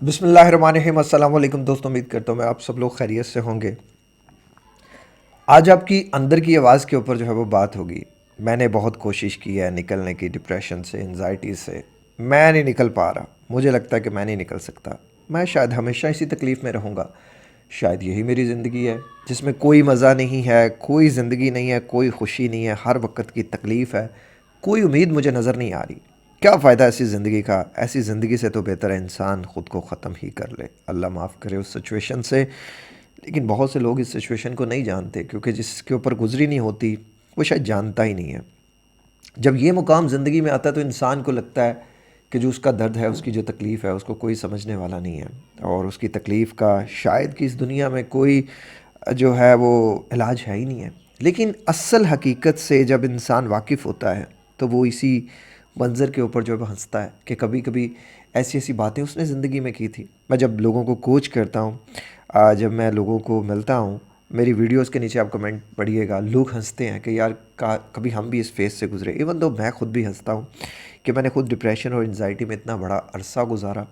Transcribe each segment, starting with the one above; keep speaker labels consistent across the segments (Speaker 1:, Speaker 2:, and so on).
Speaker 1: بسم اللہ الرحمن الرحیم۔ السلام علیکم دوستوں، امید کرتا ہوں میں آپ سب لوگ خیریت سے ہوں گے۔ آج آپ کی اندر کی آواز کے اوپر جو ہے وہ بات ہوگی۔ میں نے بہت کوشش کی ہے نکلنے کی، ڈپریشن سے، انزائٹی سے۔ میں نہیں نکل پا رہا، مجھے لگتا ہے کہ میں نہیں نکل سکتا، میں شاید ہمیشہ اسی تکلیف میں رہوں گا، شاید یہی میری زندگی ہے جس میں کوئی مزہ نہیں ہے، کوئی زندگی نہیں ہے، کوئی خوشی نہیں ہے، ہر وقت کی تکلیف ہے، کوئی امید مجھے نظر نہیں آ رہی۔ کیا فائدہ ایسی زندگی کا؟ ایسی زندگی سے تو بہتر ہے انسان خود کو ختم ہی کر لے، اللہ معاف کرے اس سچویشن سے۔ لیکن بہت سے لوگ اس سچویشن کو نہیں جانتے، کیونکہ جس کے اوپر گزری نہیں ہوتی وہ شاید جانتا ہی نہیں ہے۔ جب یہ مقام زندگی میں آتا ہے تو انسان کو لگتا ہے کہ جو اس کا درد ہے، اس کی جو تکلیف ہے، اس کو کوئی سمجھنے والا نہیں ہے، اور اس کی تکلیف کا شاید کہ اس دنیا میں کوئی جو ہے وہ علاج ہے ہی نہیں ہے۔ لیکن اصل حقیقت سے جب انسان واقف ہوتا ہے تو وہ اسی منظر کے اوپر جو ہے وہ ہنستا ہے کہ کبھی کبھی ایسی ایسی باتیں اس نے زندگی میں کی تھی۔ میں جب لوگوں کو کوچ کرتا ہوں، جب میں لوگوں کو ملتا ہوں، میری ویڈیوز کے نیچے آپ کمنٹ پڑھیے گا، لوگ ہنستے ہیں کہ یار کبھی ہم بھی اس فیز سے گزرے۔ ایون تو میں خود بھی ہنستا ہوں کہ میں نے خود ڈپریشن اور انزائٹی میں اتنا بڑا عرصہ گزارا،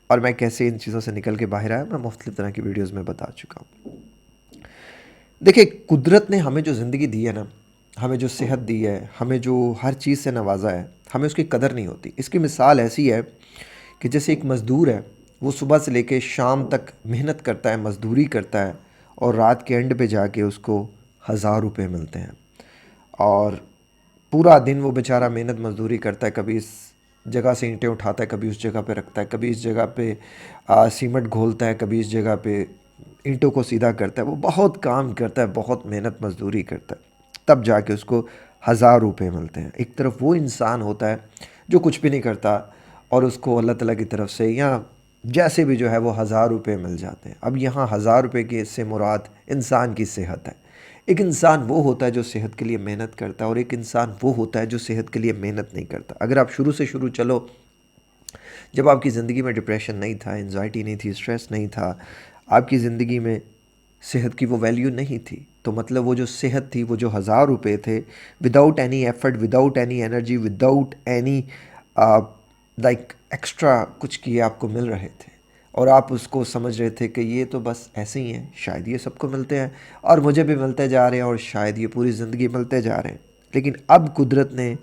Speaker 1: اور میں کیسے ان چیزوں سے نکل کے باہر آیا، میں مختلف طرح کی ویڈیوز میں بتا چکا ہوں۔ دیکھیں، قدرت نے ہمیں جو زندگی دی ہے نا، ہمیں جو صحت دی ہے، ہمیں جو ہر چیز سے نوازا ہے، ہمیں اس کی قدر نہیں ہوتی۔ اس کی مثال ایسی ہے کہ جیسے ایک مزدور ہے، وہ صبح سے لے کے شام تک محنت کرتا ہے، مزدوری کرتا ہے، اور رات کے اینڈ پہ جا کے اس کو 1000 روپے ملتے ہیں، اور پورا دن وہ بیچارہ محنت مزدوری کرتا ہے، کبھی اس جگہ سے اینٹیں اٹھاتا ہے، کبھی اس جگہ پہ رکھتا ہے، کبھی اس جگہ پہ سیمنٹ گھولتا ہے، کبھی اس جگہ پہ اینٹوں کو سیدھا کرتا ہے۔ وہ بہت کام کرتا ہے، بہت محنت مزدوری کرتا ہے، تب جا کے اس کو 1000 روپے ملتے ہیں۔ ایک طرف وہ انسان ہوتا ہے جو کچھ بھی نہیں کرتا، اور اس کو اللہ تعالیٰ کی طرف سے یا جیسے بھی جو ہے وہ 1000 روپے مل جاتے ہیں۔ اب یہاں 1000 روپے کی سے مراد انسان کی صحت ہے۔ ایک انسان وہ ہوتا ہے جو صحت کے لیے محنت کرتا ہے، اور ایک انسان وہ ہوتا ہے جو صحت کے لیے محنت نہیں کرتا۔ اگر آپ شروع سے شروع چلو، جب آپ کی زندگی میں ڈپریشن نہیں تھا، انزائٹی نہیں تھی، اسٹریس نہیں تھا، آپ کی زندگی میں صحت کی وہ ویلیو نہیں تھی، تو مطلب وہ جو صحت تھی، وہ جو 1000 روپے تھے، without any effort, without any energy, without any like extra کچھ کیے آپ کو مل رہے تھے، اور آپ اس کو سمجھ رہے تھے کہ یہ تو بس ایسے ہی ہیں، شاید یہ سب کو ملتے ہیں اور مجھے بھی ملتے جا رہے ہیں، اور شاید یہ پوری زندگی ملتے جا رہے ہیں۔ لیکن اب قدرت نے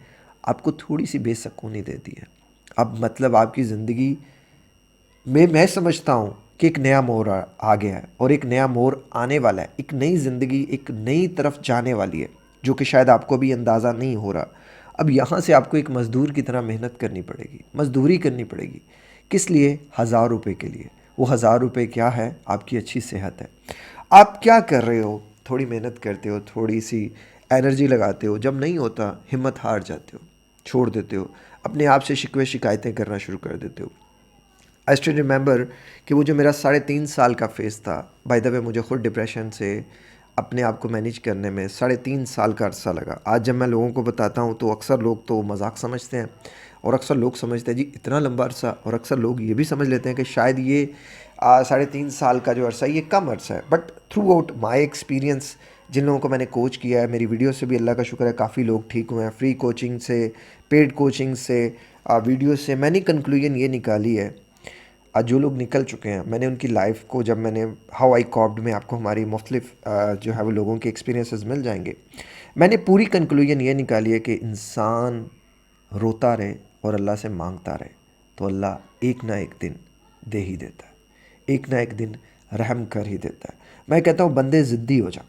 Speaker 1: آپ کو تھوڑی سی بے سکونی دے دی ہے۔ اب مطلب آپ کی زندگی میں سمجھتا ہوں کہ ایک نیا موڑ آ گیا ہے، اور ایک نیا موڑ آنے والا ہے، ایک نئی زندگی ایک نئی طرف جانے والی ہے، جو کہ شاید آپ کو بھی اندازہ نہیں ہو رہا۔ اب یہاں سے آپ کو ایک مزدور کی طرح محنت کرنی پڑے گی، مزدوری کرنی پڑے گی۔ کس لیے؟ 1000 روپے کے لیے۔ وہ 1000 روپے کیا ہے؟ آپ کی اچھی صحت ہے۔ آپ کیا کر رہے ہو؟ تھوڑی محنت کرتے ہو، تھوڑی سی انرجی لگاتے ہو، جب نہیں ہوتا ہمت ہار جاتے ہو، چھوڑ دیتے ہو، اپنے آپ سے شکوے شکایتیں کرنا شروع کر دیتے ہو۔ آئی اسٹل ریمبر کہ وہ جو میرا 3.5 سال کا فیز تھا، بائی دا وے مجھے خود ڈپریشن سے اپنے آپ کو مینیج کرنے میں 3.5 سال کا عرصہ لگا۔ آج جب میں لوگوں کو بتاتا ہوں تو اکثر لوگ تو مذاق سمجھتے ہیں، اور اکثر لوگ سمجھتے ہیں جی اتنا لمبا عرصہ، اور اکثر لوگ یہ بھی سمجھ لیتے ہیں کہ شاید یہ 3.5 سال کا جو عرصہ ہے یہ کم عرصہ ہے۔ But through out my experience, جن لوگوں کو میں نے کوچ کیا ہے، میری ویڈیو سے بھی اللہ کا شکر ہے کافی لوگ ٹھیک ہوئے ہیں، فری کوچنگ سے، پیڈ کوچنگ سے، ویڈیو سے، میں نے کنکلوژن یہ نکالی ہے۔ آج جو لوگ نکل چکے ہیں، میں نے ان کی لائف کو جب میں نے ہاؤ آئی کاپڈ میں، آپ کو ہماری مختلف جو ہے وہ لوگوں کے ایکسپیرینسز مل جائیں گے، میں نے پوری کنکلوژن یہ نکالی ہے کہ انسان روتا رہے اور اللہ سے مانگتا رہے تو اللہ ایک نہ ایک دن دے ہی دیتا ہے، ایک نہ ایک دن رحم کر ہی دیتا ہے۔ میں کہتا ہوں بندے ضدی ہو جا،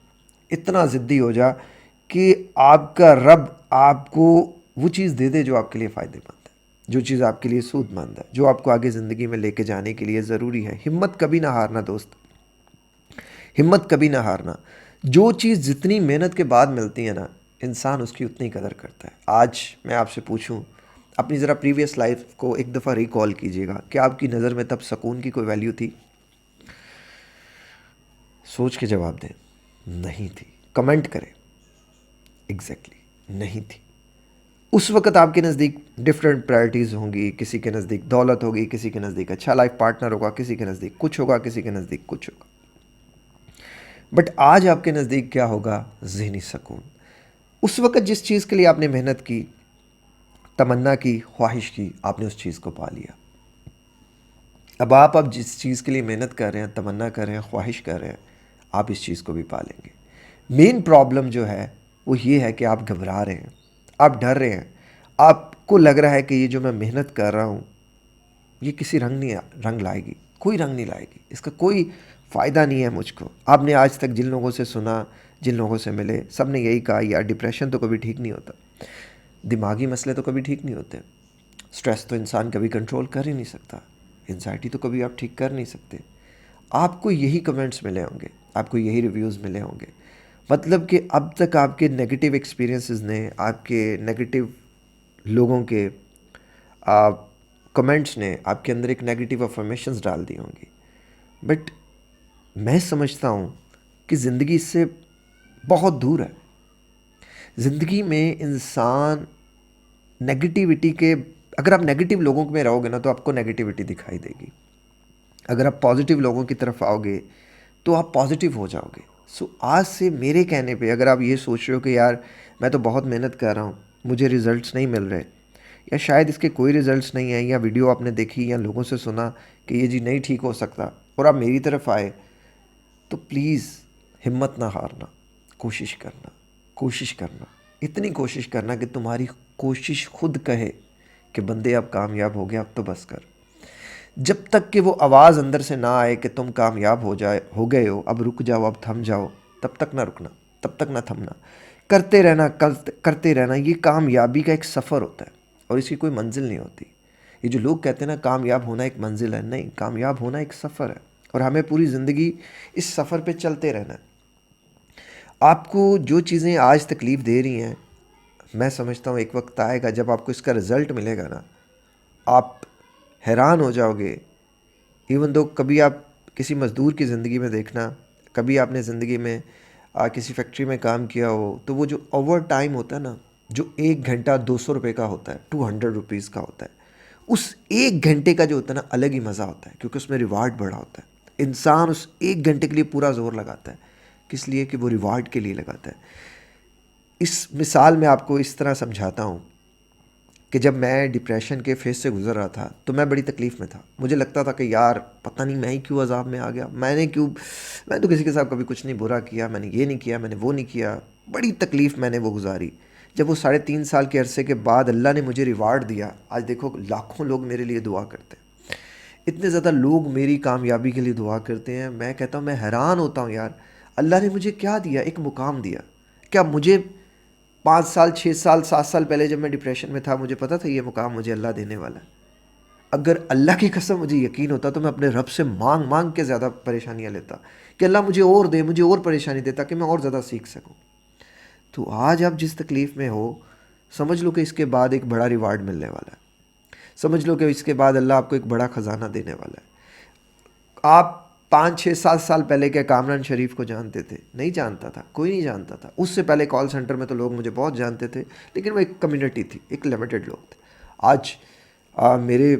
Speaker 1: اتنا ضدی ہو جا کہ آپ کا رب آپ کو وہ چیز دے دے جو آپ کے لیے فائدہ مند ہے، جو چیز آپ کے لیے سود مند ہے، جو آپ کو آگے زندگی میں لے کے جانے کے لیے ضروری ہے۔ ہمت کبھی نہ ہارنا دوست، ہمت کبھی نہ ہارنا۔ جو چیز جتنی محنت کے بعد ملتی ہے نا، انسان اس کی اتنی قدر کرتا ہے۔ آج میں آپ سے پوچھوں، اپنی ذرا پریویس لائف کو ایک دفعہ ریکال کیجئے گا کہ آپ کی نظر میں تب سکون کی کوئی ویلیو تھی؟ سوچ کے جواب دیں، نہیں تھی۔ کمنٹ کریں، ایگزیکٹلی نہیں تھی۔ اس وقت آپ کے نزدیک ڈفرینٹ پرائرٹیز ہوں گی، کسی کے نزدیک دولت ہوگی، کسی کے نزدیک اچھا لائف پارٹنر ہوگا، کسی کے نزدیک کچھ ہوگا، کسی کے نزدیک کچھ ہوگا۔ بٹ آج آپ کے نزدیک کیا ہوگا؟ ذہنی سکون۔ اس وقت جس چیز کے لیے آپ نے محنت کی، تمنا کی، خواہش کی، آپ نے اس چیز کو پا لیا۔ اب جس چیز کے لیے محنت کر رہے ہیں، تمنا کر رہے ہیں، خواہش کر رہے ہیں، آپ اس چیز کو بھی پا لیں گے۔ مین پرابلم جو ہے وہ یہ ہے کہ آپ گھبرا رہے ہیں، آپ ڈر رہے ہیں، آپ کو لگ رہا ہے کہ یہ جو میں محنت کر رہا ہوں یہ کسی رنگ لائے گی، کوئی رنگ نہیں لائے گی، اس کا کوئی فائدہ نہیں ہے مجھ کو۔ آپ نے آج تک جن لوگوں سے سنا، جن لوگوں سے ملے، سب نے یہی کہا یار ڈپریشن تو کبھی ٹھیک نہیں ہوتا، دماغی مسئلے تو کبھی ٹھیک نہیں ہوتے، سٹریس تو انسان کبھی کنٹرول کر ہی نہیں سکتا، انزائٹی تو کبھی آپ ٹھیک کر نہیں سکتے۔ آپ کو یہی کمنٹس ملے ہوں گے، آپ کو یہی ریویوز ملے ہوں گے، مطلب کہ اب تک آپ کے نگیٹو ایکسپیرینسز نے، آپ کے نگیٹو لوگوں کے کمنٹس نے آپ کے اندر ایک نگیٹو افرمیشنز ڈال دی ہوں گی۔ بٹ میں سمجھتا ہوں کہ زندگی اس سے بہت دور ہے۔ زندگی میں انسان نگیٹیوٹی کے، اگر آپ نگیٹو لوگوں میں رہو گے نا تو آپ کو نگیٹیوٹی دکھائی دے گی، اگر آپ پازیٹیو لوگوں کی طرف آؤ گے تو آپ پازیٹیو ہو جاؤ گے۔ سو آج سے میرے کہنے پہ اگر آپ یہ سوچ رہے ہو کہ یار میں تو بہت محنت کر رہا ہوں، مجھے ریزلٹس نہیں مل رہے، یا شاید اس کے کوئی ریزلٹس نہیں ہیں، یا ویڈیو آپ نے دیکھی یا لوگوں سے سنا کہ یہ جی نہیں ٹھیک ہو سکتا، اور آپ میری طرف آئے، تو پلیز ہمت نہ ہارنا، کوشش کرنا، کوشش کرنا، اتنی کوشش کرنا کہ تمہاری کوشش خود کہے کہ بندے اب کامیاب ہو گیا، اب تو بس کر۔ جب تک کہ وہ آواز اندر سے نہ آئے کہ تم کامیاب ہو گئے ہو، اب رک جاؤ، اب تھم جاؤ، تب تک نہ رکنا، تب تک نہ تھمنا، کرتے رہنا، کرتے رہنا۔ یہ کامیابی کا ایک سفر ہوتا ہے اور اس کی کوئی منزل نہیں ہوتی۔ یہ جو لوگ کہتے ہیں نا کامیاب ہونا ایک منزل ہے، نہیں، کامیاب ہونا ایک سفر ہے، اور ہمیں پوری زندگی اس سفر پہ چلتے رہنا ہے۔ آپ کو جو چیزیں آج تکلیف دے رہی ہیں، میں سمجھتا ہوں ایک وقت آئے گا جب آپ کو اس کا رزلٹ ملے گا نا، آپ حیران ہو جاؤ گے۔ ایون دو کبھی آپ کسی مزدور کی زندگی میں دیکھنا، کبھی آپ نے زندگی میں کسی فیکٹری میں کام کیا ہو، تو وہ جو اوور ٹائم ہوتا ہے نا، جو 1 گھنٹہ 200 روپے کا ہوتا ہے، 200 روپیز کا ہوتا ہے، اس 1 گھنٹے کا جو ہوتا ہے نا الگ ہی مزہ ہوتا ہے، کیونکہ اس میں ریوارڈ بڑا ہوتا ہے۔ انسان اس 1 گھنٹے کے لیے پورا زور لگاتا ہے، کس لیے؟ کہ وہ ریوارڈ کے لیے لگاتا ہے۔ اس مثال میں آپ کو اس طرح سمجھاتا ہوں کہ جب میں ڈپریشن کے فیز سے گزر رہا تھا تو میں بڑی تکلیف میں تھا، مجھے لگتا تھا کہ یار پتہ نہیں میں ہی کیوں عذاب میں آ گیا، میں تو کسی کے ساتھ کبھی کچھ نہیں برا کیا، میں نے یہ نہیں کیا، میں نے وہ نہیں کیا، بڑی تکلیف میں نے وہ گزاری۔ جب وہ 3.5 سال کے عرصے کے بعد اللہ نے مجھے ریوارڈ دیا، آج دیکھو لاکھوں لوگ میرے لیے دعا کرتے ہیں، اتنے زیادہ لوگ میری کامیابی کے لیے دعا کرتے ہیں۔ میں کہتا ہوں، میں حیران ہوتا ہوں یار اللہ نے مجھے کیا دیا، ایک مقام دیا۔ کیا مجھے 5 سال، 6 سال، 7 سال پہلے جب میں ڈپریشن میں تھا مجھے پتا تھا یہ مقام مجھے اللہ دینے والا ہے؟ اگر اللہ کی قسم مجھے یقین ہوتا تو میں اپنے رب سے مانگ مانگ کے زیادہ پریشانیاں لیتا کہ اللہ مجھے اور دے، مجھے اور پریشانی دے تاکہ میں اور زیادہ سیکھ سکوں۔ تو آج آپ جس تکلیف میں ہو، سمجھ لو کہ اس کے بعد ایک بڑا ریوارڈ ملنے والا ہے، سمجھ لو کہ اس کے بعد اللہ آپ کو ایک بڑا خزانہ دینے والا ہے۔ آپ 5 6 7 سال پہلے کیا کامران شریف کو جانتے تھے؟ نہیں جانتا تھا، کوئی نہیں جانتا تھا۔ اس سے پہلے کال سینٹر میں تو لوگ مجھے بہت جانتے تھے، لیکن وہ ایک کمیونٹی تھی، ایک لمیٹڈ لوگ تھے۔ آج میرے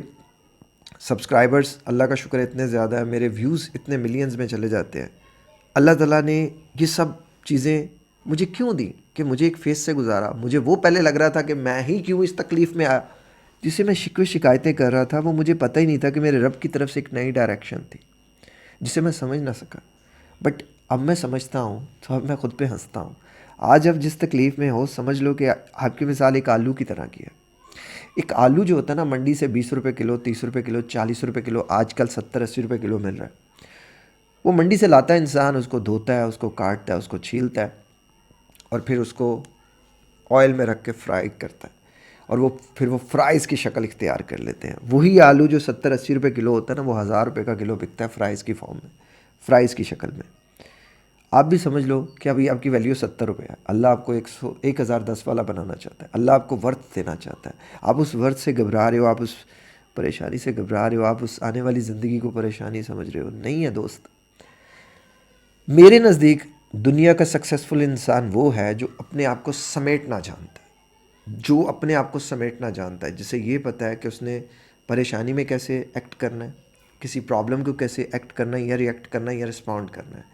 Speaker 1: سبسکرائبرز اللہ کا شکر ہے اتنے زیادہ ہیں، میرے ویوز اتنے ملینز میں چلے جاتے ہیں۔ اللہ تعالیٰ نے یہ سب چیزیں مجھے کیوں دی؟ کہ مجھے ایک فیز سے گزارا۔ مجھے وہ پہلے لگ رہا تھا کہ میں ہی کیوں اس تکلیف میں آیا، جسے میں شکوے شکایتیں کر رہا تھا، وہ مجھے پتہ ہی نہیں تھا کہ میرے رب کی طرف سے ایک نئی ڈائریکشن تھی جسے میں سمجھ نہ سکا۔ بٹ اب میں سمجھتا ہوں تو اب میں خود پہ ہنستا ہوں۔ آج اب جس تکلیف میں ہو، سمجھ لو کہ آپ کی مثال ایک آلو کی طرح کی ہے۔ ایک آلو جو ہوتا ہے نا منڈی سے 20 روپے کلو، 30 روپے کلو، 40 روپے کلو، آج کل 70 80 روپے کلو مل رہا ہے۔ وہ منڈی سے لاتا ہے انسان، اس کو دھوتا ہے، اس کو کاٹتا ہے، اس کو چھیلتا ہے، اور پھر اس کو آئل میں رکھ کے فرائی کرتا ہے، اور پھر وہ فرائز کی شکل اختیار کر لیتے ہیں۔ وہی آلو جو 70 80 روپے کلو ہوتا ہے نا، وہ 1000 روپے کا کلو بکتا ہے فرائز کی فارم میں، فرائز کی شکل میں۔ آپ بھی سمجھ لو کہ ابھی آپ کی ویلیو 70 روپے ہے، اللہ آپ کو 1010 والا بنانا چاہتا ہے، اللہ آپ کو ورتھ دینا چاہتا ہے۔ آپ اس ورتھ سے گھبرا رہے ہو، آپ اس پریشانی سے گھبرا رہے ہو، آپ اس آنے والی زندگی کو پریشانی سمجھ رہے ہو۔ نہیں ہے دوست، میرے نزدیک دنیا کا سکسیسفل انسان وہ ہے جو اپنے آپ کو سمیٹنا جانتا ہے، جو اپنے آپ کو سمیٹنا جانتا ہے، جسے یہ پتہ ہے کہ اس نے پریشانی میں کیسے ایکٹ کرنا ہے، کسی پرابلم کو کیسے ایکٹ کرنا ہے، یا ریئیکٹ کرنا ہے، یا رسپونڈ کرنا ہے۔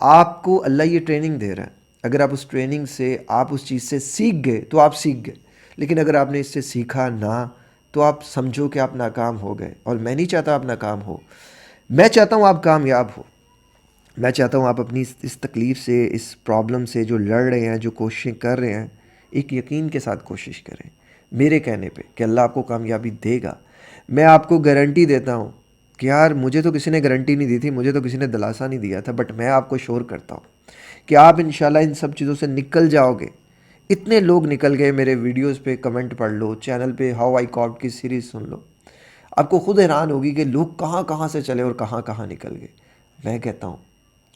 Speaker 1: آپ کو اللہ یہ ٹریننگ دے رہا ہے، اگر آپ اس ٹریننگ سے، آپ اس چیز سے سیکھ گئے تو آپ سیکھ گئے، لیکن اگر آپ نے اس سے سیکھا نہ تو آپ سمجھو کہ آپ ناکام ہو گئے، اور میں نہیں چاہتا آپ ناکام ہو، میں چاہتا ہوں آپ کامیاب ہو۔ میں چاہتا ہوں آپ اپنی اس تکلیف سے، اس پرابلم سے جو لڑ رہے ہیں، جو کوششیں کر رہے ہیں، ایک یقین کے ساتھ کوشش کریں میرے کہنے پہ کہ اللہ آپ کو کامیابی دے گا۔ میں آپ کو گارنٹی دیتا ہوں کہ یار مجھے تو کسی نے گارنٹی نہیں دی تھی، مجھے تو کسی نے دلاسا نہیں دیا تھا، بٹ میں آپ کو شور کرتا ہوں کہ آپ انشاءاللہ ان سب چیزوں سے نکل جاؤ گے۔ اتنے لوگ نکل گئے، میرے ویڈیوز پہ کمنٹ پڑھ لو، چینل پہ ہاؤ آئی کاٹ کی سیریز سن لو، آپ کو خود حیران ہوگی کہ لوگ کہاں کہاں سے چلے اور کہاں کہاں نکل گئے۔ میں کہتا ہوں،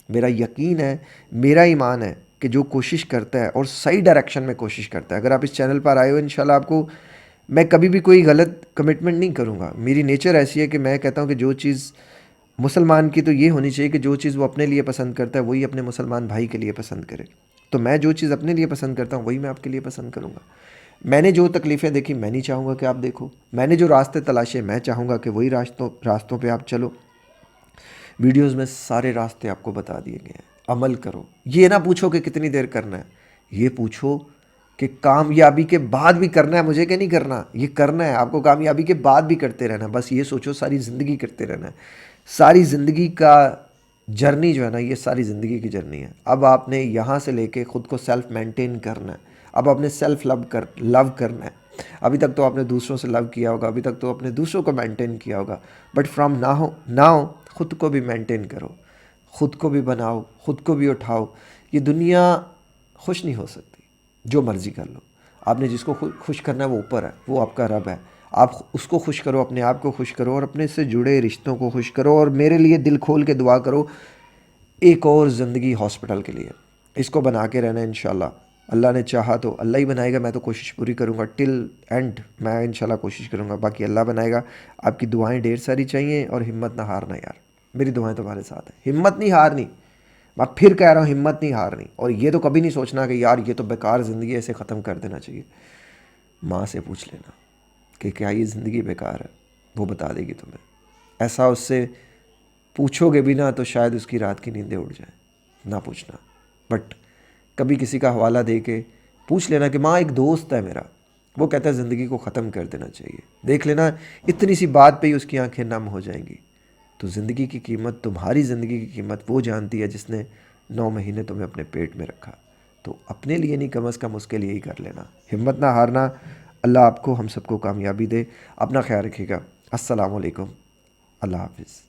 Speaker 1: میرا یقین ہے، میرا ایمان ہے کہ جو کوشش کرتا ہے اور صحیح ڈائریکشن میں کوشش کرتا ہے، اگر آپ اس چینل پر آئے ہو، انشاءاللہ آپ کو میں کبھی بھی کوئی غلط کمٹمنٹ نہیں کروں گا۔ میری نیچر ایسی ہے کہ میں کہتا ہوں کہ جو چیز مسلمان کی تو یہ ہونی چاہیے کہ جو چیز وہ اپنے لیے پسند کرتا ہے وہی اپنے مسلمان بھائی کے لیے پسند کرے۔ تو میں جو چیز اپنے لیے پسند کرتا ہوں وہی میں آپ کے لیے پسند کروں گا۔ میں نے جو تکلیفیں دیکھی میں نہیں چاہوں گا کہ آپ دیکھو، میں نے جو راستے تلاشے میں چاہوں گا کہ وہی راستوں پہ آپ چلو۔ ویڈیوز میں سارے راستے آپ کو بتا دیے گئے ہیں، عمل کرو۔ یہ نہ پوچھو کہ کتنی دیر کرنا ہے، یہ پوچھو کہ کامیابی کے بعد بھی کرنا ہے مجھے کہ نہیں کرنا۔ یہ کرنا ہے آپ کو، کامیابی کے بعد بھی کرتے رہنا ہے، بس یہ سوچو ساری زندگی کرتے رہنا ہے۔ ساری زندگی کا جرنی جو ہے نا، یہ ساری زندگی کی جرنی ہے۔ اب آپ نے یہاں سے لے کے خود کو سیلف مینٹین کرنا ہے، اب آپ نے سیلف لو کرنا ہے۔ ابھی تک تو آپ نے دوسروں سے لو کیا ہوگا، ابھی تک تو آپ نے دوسروں کو مینٹین کیا ہوگا، بٹ فرام ناؤ خود کو بھی مینٹین کرو، خود کو بھی بناؤ، خود کو بھی اٹھاؤ۔ یہ دنیا خوش نہیں ہو سکتی، جو مرضی کر لو۔ آپ نے جس کو خوش کرنا ہے وہ اوپر ہے، وہ آپ کا رب ہے۔ آپ اس کو خوش کرو، اپنے آپ کو خوش کرو، اور اپنے سے جڑے رشتوں کو خوش کرو، اور میرے لیے دل کھول کے دعا کرو ایک اور زندگی ہاسپٹل کے لیے۔ اس کو بنا کے رہنا انشاءاللہ۔ اللہ نے چاہا تو اللہ ہی بنائے گا، میں تو کوشش پوری کروں گا ٹل اینڈ، میں انشاءاللہ کوشش کروں گا، باقی اللہ بنائے گا۔ آپ کی دعائیں ڈھیر ساری چاہیے، اور ہمت نہ ہارنا یار، میری دعائیں تمہارے ساتھ ہیں، ہمت نہیں ہارنی۔ میں پھر کہہ رہا ہوں، ہمت نہیں ہارنی، اور یہ تو کبھی نہیں سوچنا کہ یار یہ تو بیکار زندگی ہے، اسے ختم کر دینا چاہیے۔ ماں سے پوچھ لینا کہ کیا یہ زندگی بیکار ہے، وہ بتا دے گی تمہیں۔ ایسا اس سے پوچھو گے بھی نا تو شاید اس کی رات کی نیندیں اڑ جائیں، نہ پوچھنا، بٹ کبھی کسی کا حوالہ دے کے پوچھ لینا کہ ماں ایک دوست ہے میرا، وہ کہتا ہے زندگی کو ختم کر دینا چاہیے، دیکھ لینا اتنی سی بات پہ ہی اس کی آنکھیں نم ہو جائیں گی۔ تو زندگی کی قیمت، تمہاری زندگی کی قیمت وہ جانتی ہے جس نے 9 مہینے تمہیں اپنے پیٹ میں رکھا۔ تو اپنے لیے نہیں، کم از کم اس کے لیے ہی کر لینا، ہمت نہ ہارنا۔ اللہ آپ کو، ہم سب کو کامیابی دے۔ اپنا خیال رکھیے گا۔ السلام علیکم، اللہ حافظ۔